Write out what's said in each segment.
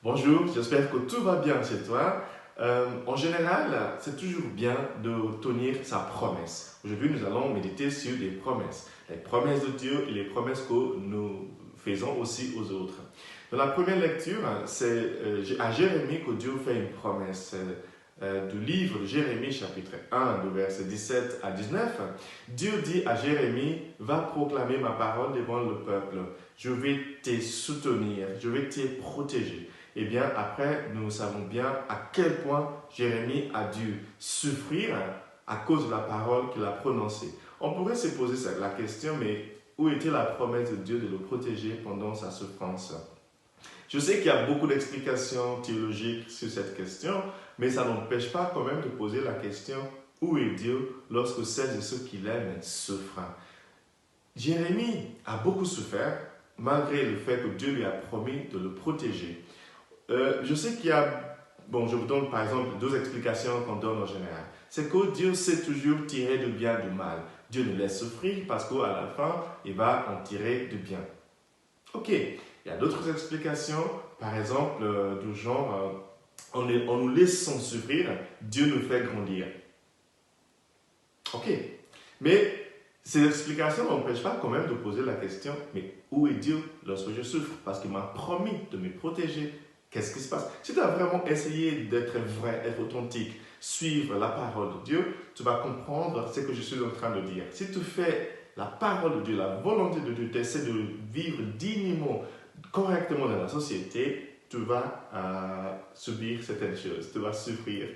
Bonjour, j'espère que tout va bien chez toi. En général, c'est toujours bien de tenir sa promesse. Aujourd'hui, nous allons méditer sur des promesses. Les promesses de Dieu et les promesses que nous faisons aussi aux autres. Dans la première lecture, c'est à Jérémie que Dieu fait une promesse. Du livre de Jérémie chapitre 1, de versets 17 à 19, Dieu dit à Jérémie, va proclamer ma parole devant le peuple. Je vais te soutenir, je vais te protéger. Eh bien, après, nous savons bien à quel point Jérémie a dû souffrir à cause de la parole qu'il a prononcée. On pourrait se poser la question, mais où était la promesse de Dieu de le protéger pendant sa souffrance? Je sais qu'il y a beaucoup d'explications théologiques sur cette question, mais ça n'empêche pas quand même de poser la question, où est Dieu lorsque celles et ceux qu'il aime souffrent? Jérémie a beaucoup souffert, malgré le fait que Dieu lui a promis de le protéger. Je sais qu'il y a, je vous donne par exemple deux explications qu'on donne en général. C'est que Dieu sait toujours tirer du bien du mal. Dieu nous laisse souffrir parce qu'à la fin, il va en tirer du bien. Ok, il y a d'autres explications, par exemple, du genre, en nous laissant souffrir, Dieu nous fait grandir. Ok, mais ces explications n'empêchent pas quand même de poser la question, mais où est Dieu lorsque je souffre? Parce qu'il m'a promis de me protéger. Qu'est-ce qui se passe? Si tu as vraiment essayé d'être vrai, être authentique, suivre la parole de Dieu, tu vas comprendre ce que je suis en train de dire. Si tu fais la parole de Dieu, la volonté de Dieu, tu essaies de vivre dignement, correctement dans la société, tu vas subir certaines choses, tu vas souffrir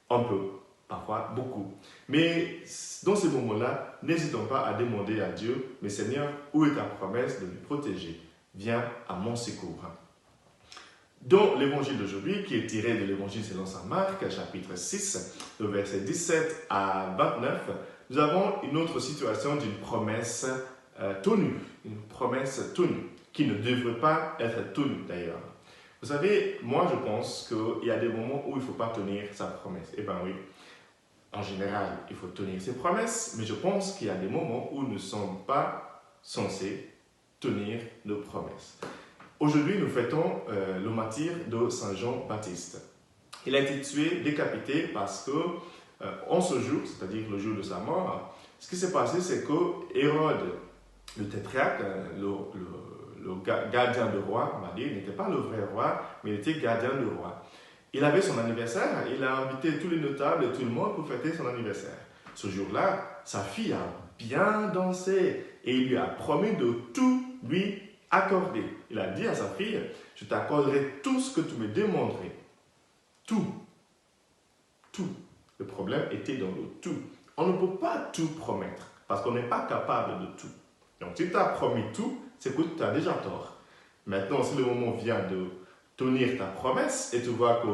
un peu, parfois beaucoup. Mais dans ces moments-là, n'hésitons pas à demander à Dieu, mais Seigneur, où est ta promesse de me protéger? Viens à mon secours. Dans l'évangile d'aujourd'hui, qui est tiré de l'évangile selon saint Marc, chapitre 6, le verset 17 à 29, nous avons une autre situation d'une promesse tenue, une promesse tenue, qui ne devrait pas être tenue d'ailleurs. Vous savez, moi je pense qu'il y a des moments où il ne faut pas tenir sa promesse. Eh bien oui, en général, il faut tenir ses promesses, mais je pense qu'il y a des moments où nous ne sommes pas censés tenir nos promesses. Aujourd'hui, nous fêtons le martyre de Saint Jean-Baptiste. Il a été tué, décapité, parce que, en ce jour, c'est-à-dire le jour de sa mort, ce qui s'est passé, c'est que Hérode, le tétrarque, le gardien du roi, on va dire, n'était pas le vrai roi, mais il était gardien du roi. Il avait son anniversaire, il a invité tous les notables et tout le monde pour fêter son anniversaire. Ce jour-là, sa fille a bien dansé et il lui a promis de tout lui accorder. Il a dit à sa fille, je t'accorderai tout ce que tu me demanderais. Tout. Tout. Le problème était dans le tout. On ne peut pas tout promettre parce qu'on n'est pas capable de tout. Donc si tu as promis tout, c'est que tu as déjà tort. Maintenant, si le moment vient de tenir ta promesse et tu vois que,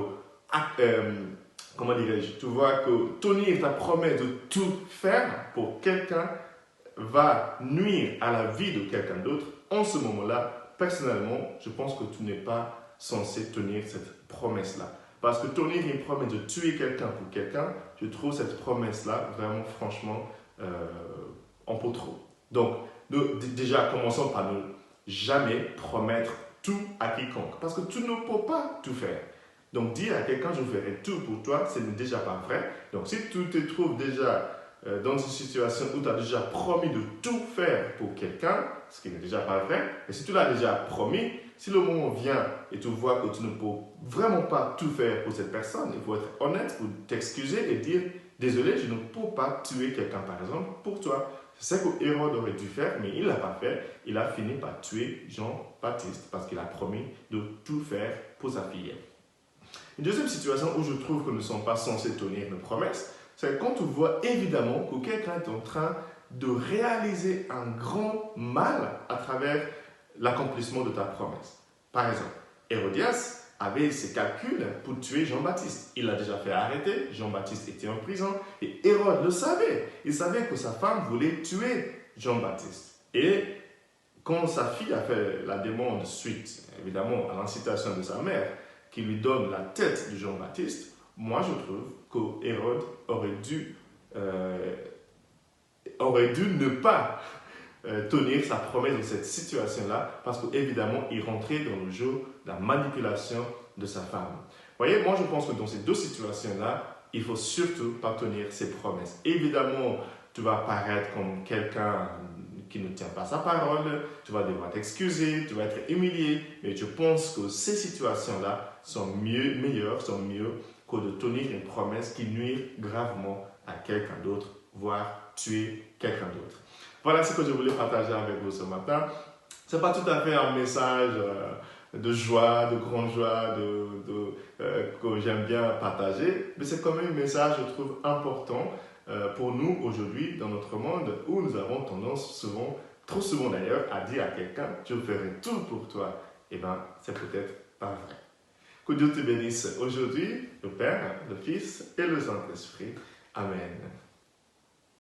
tu vois que tenir ta promesse de tout faire pour quelqu'un va nuire à la vie de quelqu'un d'autre, en ce moment-là, personnellement, je pense que tu n'es pas censé tenir cette promesse-là. Parce que tenir une promesse de tuer quelqu'un pour quelqu'un, je trouve cette promesse-là vraiment, franchement, un peu trop. Donc, déjà, commençons par ne jamais promettre tout à quiconque. Parce que tu ne peux pas tout faire. Donc, dire à quelqu'un, je ferai tout pour toi, ce n'est déjà pas vrai. Donc, si tu te trouves déjà dans une situation où tu as déjà promis de tout faire pour quelqu'un, ce qui n'est déjà pas vrai, et si tu l'as déjà promis, si le moment vient et tu vois que tu ne peux vraiment pas tout faire pour cette personne, il faut être honnête pour t'excuser et dire « Désolé, je ne peux pas tuer quelqu'un par exemple pour toi ». C'est ce que Hérode aurait dû faire, mais il ne l'a pas fait. Il a fini par tuer Jean-Baptiste parce qu'il a promis de tout faire pour sa fille. Une deuxième situation où je trouve que nous ne sommes pas censés tenir nos promesses, c'est quand tu vois évidemment que quelqu'un est en train de réaliser un grand mal à travers l'accomplissement de ta promesse. Par exemple, Hérodias avait ses calculs pour tuer Jean-Baptiste. Il l'a déjà fait arrêter, Jean-Baptiste était en prison et Hérode le savait. Il savait que sa femme voulait tuer Jean-Baptiste. Et quand sa fille a fait la demande suite, évidemment, à l'incitation de sa mère, qui lui donne la tête de Jean-Baptiste, moi je trouve que Hérode aurait dû ne pas tenir sa promesse dans cette situation-là, parce qu'évidemment, il rentrait dans le jeu de la manipulation de sa femme. Vous voyez, moi je pense que dans ces deux situations-là, il faut surtout pas tenir ses promesses. Évidemment, tu vas paraître comme quelqu'un qui ne tient pas sa parole, tu vas devoir t'excuser, tu vas être humilié, mais je pense que ces situations-là sont meilleures, sont mieux que de tenir une promesse qui nuit gravement à quelqu'un d'autre, voire tuer quelqu'un d'autre. Voilà ce que je voulais partager avec vous ce matin. Ce n'est pas tout à fait un message de joie, de grande joie, que j'aime bien partager, mais c'est quand même un message, je trouve, important pour nous aujourd'hui dans notre monde où nous avons tendance souvent, trop souvent d'ailleurs, à dire à quelqu'un « je ferai tout pour toi ». Eh bien, c'est peut-être pas vrai. Que Dieu te bénisse aujourd'hui, le Père, le Fils et le Saint-Esprit. Amen.